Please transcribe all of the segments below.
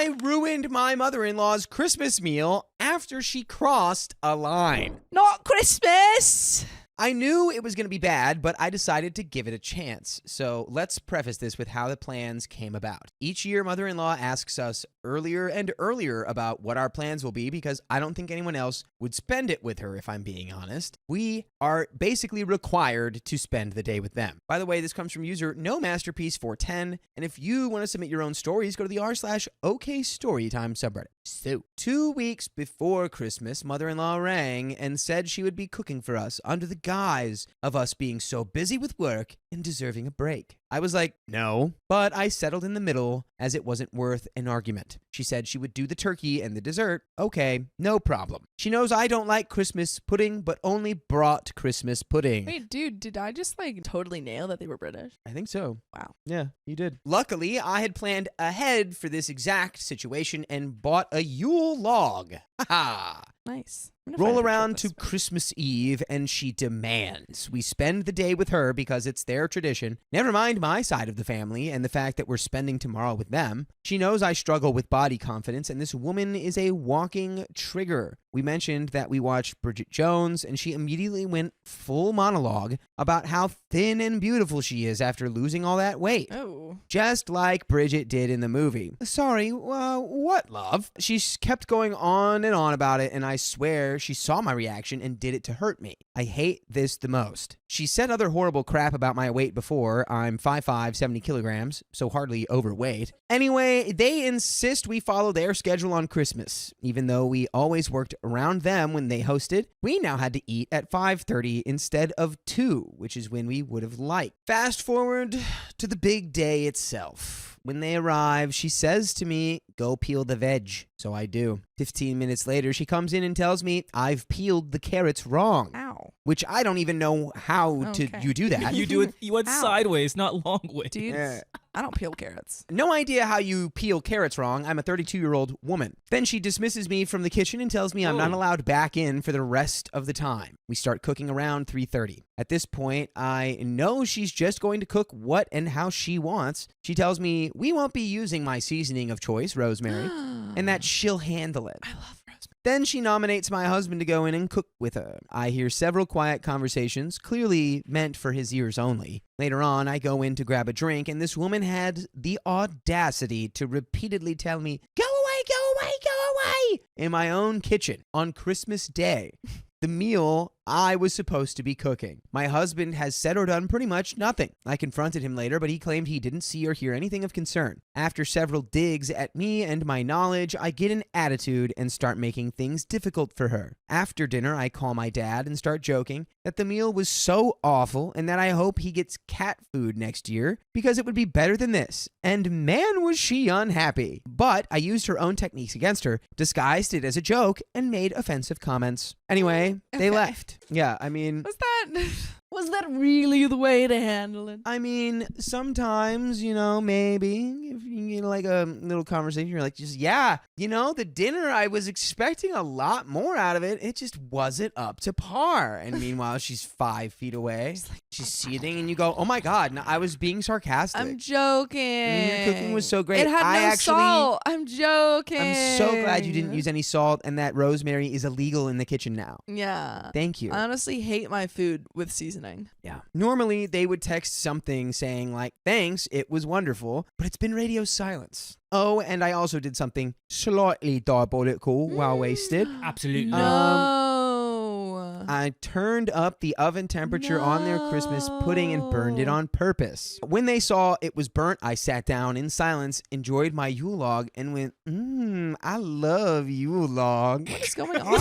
I ruined my mother-in-law's Christmas meal after she crossed a line. Not Christmas! I knew it was going to be bad, but I decided to give it a chance. So let's preface this with how the plans came about. Each year, mother-in-law asks us earlier and earlier about what our plans will be because I don't think anyone else would spend it with her, if I'm being honest. We are basically required to spend the day with them. By the way, this comes from user NoMasterpiece410, and if you want to submit your own stories, go to the r/OKStorytime subreddit. So, 2 weeks before Christmas, mother-in-law rang and said she would be cooking for us under the guise of us being so busy with work and deserving a break. I was like, no, but I settled in the middle as it wasn't worth an argument. She said she would do the turkey and the dessert. Okay, no problem. She knows I don't like Christmas pudding, but only brought Christmas pudding. Wait, dude, did I just totally nail that they were British? I think so. Wow. Yeah, you did. Luckily, I had planned ahead for this exact situation and bought a Yule log. Haha. Nice. Roll around to Christmas Eve and she demands we spend the day with her because it's their tradition. Never mind my side of the family and the fact that we're spending tomorrow with them. She knows I struggle with body confidence and this woman is a walking trigger. We mentioned that we watched Bridget Jones and she immediately went full monologue about how thin and beautiful she is after losing all that weight. Oh. Just like Bridget did in the movie. Sorry, what, love? She kept going on and on about it and I swear she saw my reaction and did it to hurt me. I hate this the most. She said other horrible crap about my weight before. I'm 5'5", 70 kilograms, so hardly overweight. Anyway, they insist we follow their schedule on Christmas. Even though we always worked around them when they hosted, we now had to eat at 5:30 instead of 2, which is when we would have liked. Fast forward to the big day itself. When they arrive, she says to me, go peel the veg. So I do. 15 minutes later, she comes in and tells me I've peeled the carrots wrong. Ow. Which I don't even know how you do that. You do it. You went sideways, not long ways. Dude, I don't peel carrots. No idea how you peel carrots wrong. I'm a 32-year-old woman. Then she dismisses me from the kitchen and tells me I'm not allowed back in for the rest of the time. We start cooking around 3:30. At this point, I know she's just going to cook what and how she wants. She tells me we won't be using my seasoning of choice, rosemary, and that she'll handle it. I love rosemary. Then she nominates my husband to go in and cook with her. I hear several quiet conversations, clearly meant for his ears only. Later on, I go in to grab a drink, and this woman had the audacity to repeatedly tell me, go away, go away, go away, in my own kitchen on Christmas Day. The meal I was supposed to be cooking. My husband has said or done pretty much nothing. I confronted him later, but he claimed he didn't see or hear anything of concern. After several digs at me and my knowledge, I get an attitude and start making things difficult for her. After dinner, I call my dad and start joking that the meal was so awful and that I hope he gets cat food next year because it would be better than this. And man, was she unhappy. But I used her own techniques against her, disguised it as a joke, and made offensive comments. Anyway, they left. Yeah, I mean... Was that really the way to handle it? I mean, sometimes, maybe if you get like a little conversation, you're like, the dinner, I was expecting a lot more out of it. It just wasn't up to par. And meanwhile, she's 5 feet away. She's sitting and you go, oh my God, no, I was being sarcastic. I'm joking. Your cooking was so great. It had no salt. I'm joking. I'm so glad you didn't use any salt and that rosemary is illegal in the kitchen now. Yeah. Thank you. I honestly hate my food with seasoning. Yeah. Normally, they would text something saying like, thanks, it was wonderful, but it's been radio silence. Oh, and I also did something slightly diabolical while wasted. Absolutely. I turned up the oven temperature on their Christmas pudding and burned it on purpose. When they saw it was burnt, I sat down in silence, enjoyed my Yule log, and went, I love Yule log. What is going on?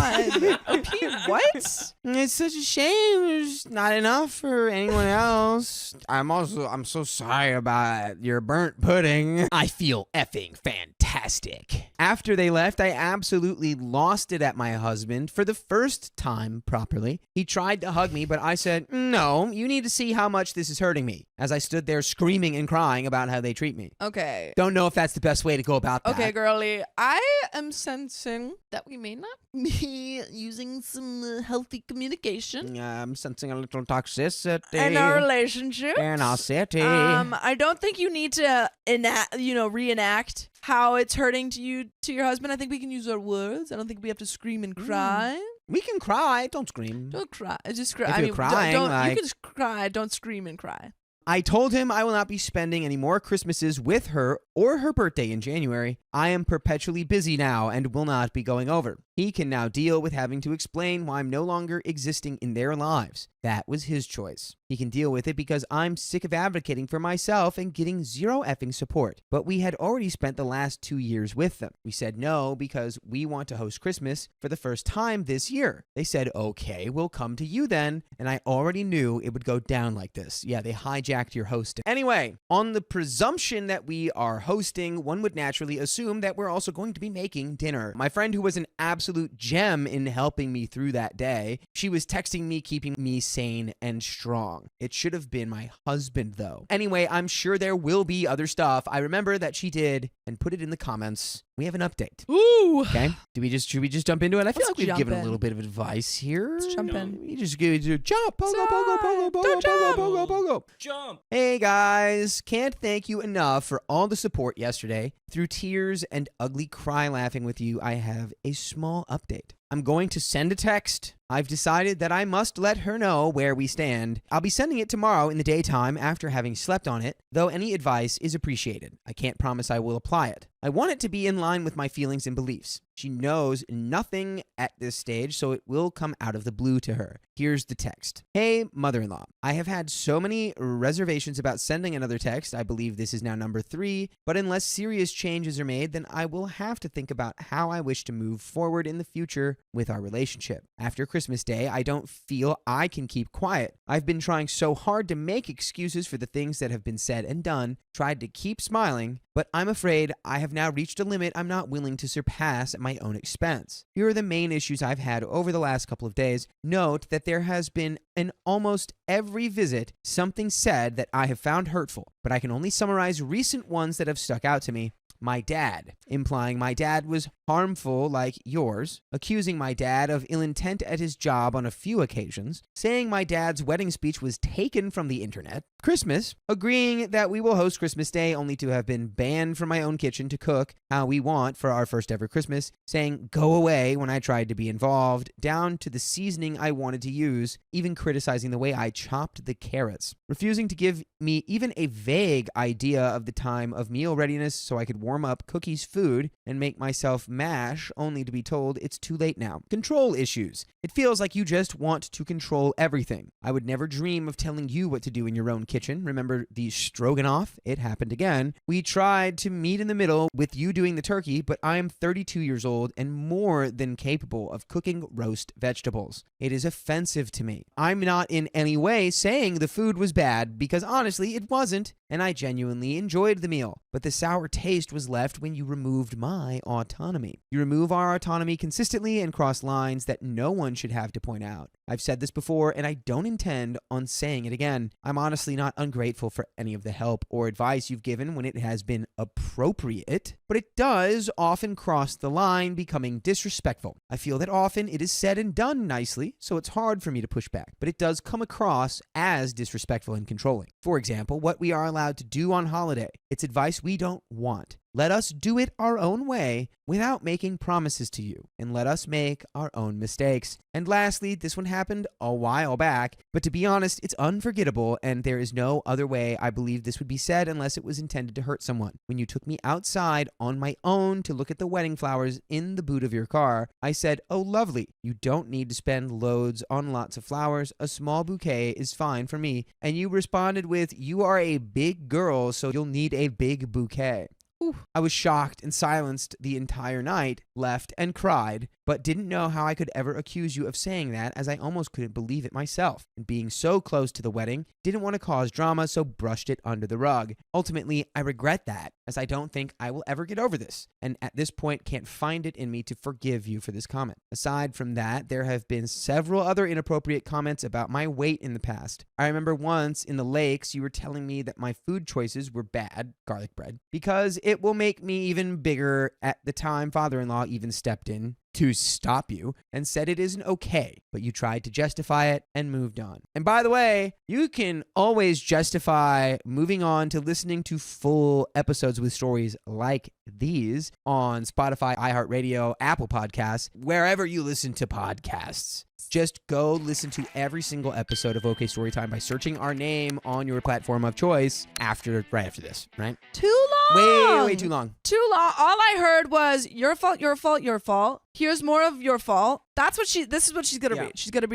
What? It's such a shame. There's not enough for anyone else. I'm so sorry about your burnt pudding. I feel effing fantastic. After they left, I absolutely lost it at my husband for the first time properly. He tried to hug me, but I said, no, you need to see how much this is hurting me, as I stood there screaming and crying about how they treat me. Okay. Don't know if that's the best way to go about that. Okay, girly. I am sensing that we may not be using some healthy communication I'm sensing a little toxicity in our relationship. in our city. I don't think you need to reenact how it's hurting to your husband. I think we can use our words. I don't think we have to scream and cry. We can cry. Don't scream. Don't cry. Just cry. If you're crying, don't, like- you can just cry. Don't scream and cry. I told him I will not be spending any more Christmases with her or her birthday in January. I am perpetually busy now and will not be going over. He can now deal with having to explain why I'm no longer existing in their lives. That was his choice. He can deal with it because I'm sick of advocating for myself and getting zero effing support. But we had already spent the last 2 years with them. We said no because we want to host Christmas for the first time this year. They said, okay, we'll come to you then. And I already knew it would go down like this. Yeah, they hijacked your hosting. Anyway, on the presumption that we are hosting, one would naturally assume that we're also going to be making dinner. My friend, who was an absolute gem in helping me through that day, she was texting me, keeping me sane and strong. It should have been my husband, though. Anyway, I'm sure there will be other stuff. I remember that she did, and put it in the comments. We have an update. Ooh. Okay? Should we just jump into it? I feel Let's like we've jump given a in. little bit of advice here. Let's jump in. We just give it jump, pogo, pogo, pogo, pogo, Don't pogo, jump. pogo, pogo. Jump. Hey guys, can't thank you enough for all the support yesterday. Through tears and ugly cry laughing with you, I have a small update. I'm going to send a text. I've decided that I must let her know where we stand. I'll be sending it tomorrow in the daytime after having slept on it, though any advice is appreciated. I can't promise I will apply it. I want it to be in line with my feelings and beliefs. She knows nothing at this stage, so it will come out of the blue to her. Here's the text. Hey, mother-in-law. I have had so many reservations about sending another text. I believe this is now number 3, but unless serious changes are made, then I will have to think about how I wish to move forward in the future with our relationship. After Christmas Day, I don't feel I can keep quiet. I've been trying so hard to make excuses for the things that have been said and done, tried to keep smiling, but I'm afraid I have now reached a limit I'm not willing to surpass at my own expense. Here are the main issues I've had over the last couple of days. Note that there has been in almost every visit something said that I have found hurtful, but I can only summarize recent ones that have stuck out to me. My dad, implying my dad was harmful like yours, accusing my dad of ill intent at his job on a few occasions, saying my dad's wedding speech was taken from the internet, Christmas, agreeing that we will host Christmas Day only to have been banned from my own kitchen to cook how we want for our first ever Christmas, saying go away when I tried to be involved, down to the seasoning I wanted to use, even criticizing the way I chopped the carrots, refusing to give me even a vague idea of the time of meal readiness so I could warm up cookies food and make myself mash only to be told it's too late now. Control issues. It feels like you just want to control everything. I would never dream of telling you what to do in your own kitchen. Remember the stroganoff? It happened again. We tried to meet in the middle with you doing the turkey, but I am 32 years old and more than capable of cooking roast vegetables. It is offensive to me. I'm not in any way saying the food was bad, because honestly it wasn't, and I genuinely enjoyed the meal. But the sour taste was left when you removed my autonomy. You remove our autonomy consistently and cross lines that no one should have to point out. I've said this before, and I don't intend on saying it again. I'm honestly not ungrateful for any of the help or advice you've given when it has been appropriate, but it does often cross the line, becoming disrespectful. I feel that often it is said and done nicely, so it's hard for me to push back, but it does come across as disrespectful and controlling. For example, what we are allowed to do on holiday. It's advice we don't want. Let us do it our own way without making promises to you, and let us make our own mistakes. And lastly, this one happened a while back, but to be honest, it's unforgettable, and there is no other way I believe this would be said unless it was intended to hurt someone. When you took me outside on my own to look at the wedding flowers in the boot of your car, I said, oh lovely, you don't need to spend loads on lots of flowers, a small bouquet is fine for me. And you responded with, you are a big girl, so you'll need a big bouquet. Ooh. I was shocked and silenced the entire night, left and cried, but didn't know how I could ever accuse you of saying that, as I almost couldn't believe it myself. And being so close to the wedding, didn't want to cause drama, so brushed it under the rug. Ultimately, I regret that, as I don't think I will ever get over this, and at this point can't find it in me to forgive you for this comment. Aside from that, there have been several other inappropriate comments about my weight in the past. I remember once in the lakes, you were telling me that my food choices were bad, garlic bread, because it will make me even bigger. At the time, father-in-law even stepped in to stop you and said it isn't okay, but you tried to justify it and moved on. And by the way, you can always justify moving on to listening to full episodes with stories like these on Spotify, iHeartRadio, Apple Podcasts, wherever you listen to podcasts. Just go listen to every single episode of OK Storytime by searching our name on your platform of choice right after this, right? Too long. Way too long. Too long. All I heard was your fault, your fault, your fault. Here's more of your fault. This is what she's gonna read. She's gonna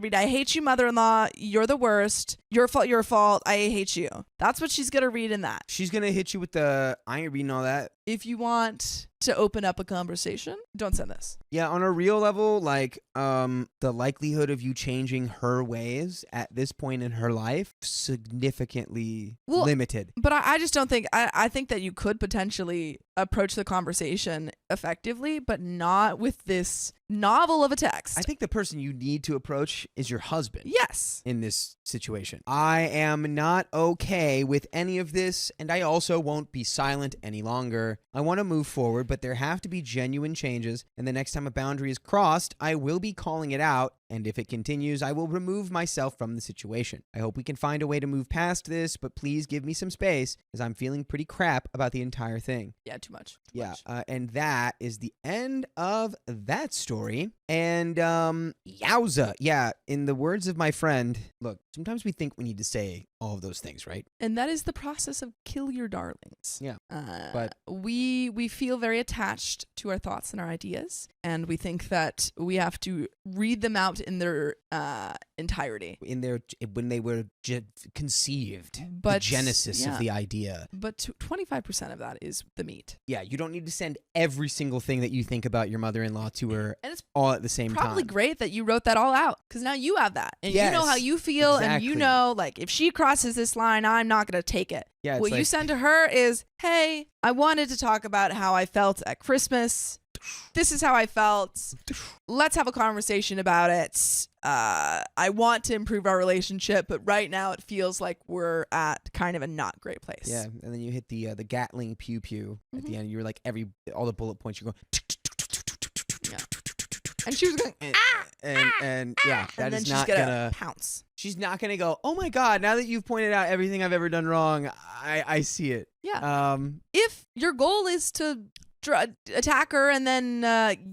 read, I hate you, mother-in-law. You're the worst. Your fault. I hate you. That's what she's gonna read in that. She's gonna hit you with the, I ain't reading all that. If you want to open up a conversation, don't send this. Yeah, on a real level, like, the likelihood of you changing her ways at this point in her life, significantly limited. But I just don't think, I think that you could potentially approach the conversation effectively, but not with this novel of a text. I think the person you need to approach is your husband. Yes. In this situation. I am not okay with any of this, and I also won't be silent any longer. I want to move forward, but there have to be genuine changes, and the next time a boundary is crossed, I will be calling it out, and if it continues, I will remove myself from the situation. I hope we can find a way to move past this, but please give me some space, as I'm feeling pretty crap about the entire thing. Yeah, too much. And that is the end of that story. And yowza. Yeah, in the words of my friend, look, sometimes we think we need to say all of those things, right? And that is the process of kill your darlings. Yeah. But we feel very attached to our thoughts and our ideas, and we think that we have to read them out in their entirety. When they were conceived, but, the genesis of the idea. But 25% of that is the meat. Yeah, you don't need to send every single thing that you think about your mother-in-law to her, and it's all at the same time. Probably great that you wrote that all out, because now you have that, and yes, you know how you feel, exactly. and you know, like, if she crosses this line, I'm not going to take it. Yeah, what you send to her is, hey, I wanted to talk about how I felt at Christmas. This is how I felt. Let's have a conversation about it. I want to improve our relationship, but right now it feels like we're at kind of a not great place. Yeah, and then you hit the Gatling pew pew at the end. You're like all the bullet points. You're going. Yeah. And she was going. And yeah, that is not gonna pounce. She's not gonna go, oh my God, now that you've pointed out everything I've ever done wrong, I see it. Yeah. If your goal is to attack her and then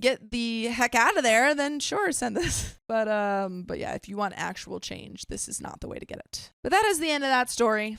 get the heck out of there, then sure, send this. But yeah, if you want actual change, this is not the way to get it. But that is the end of that story.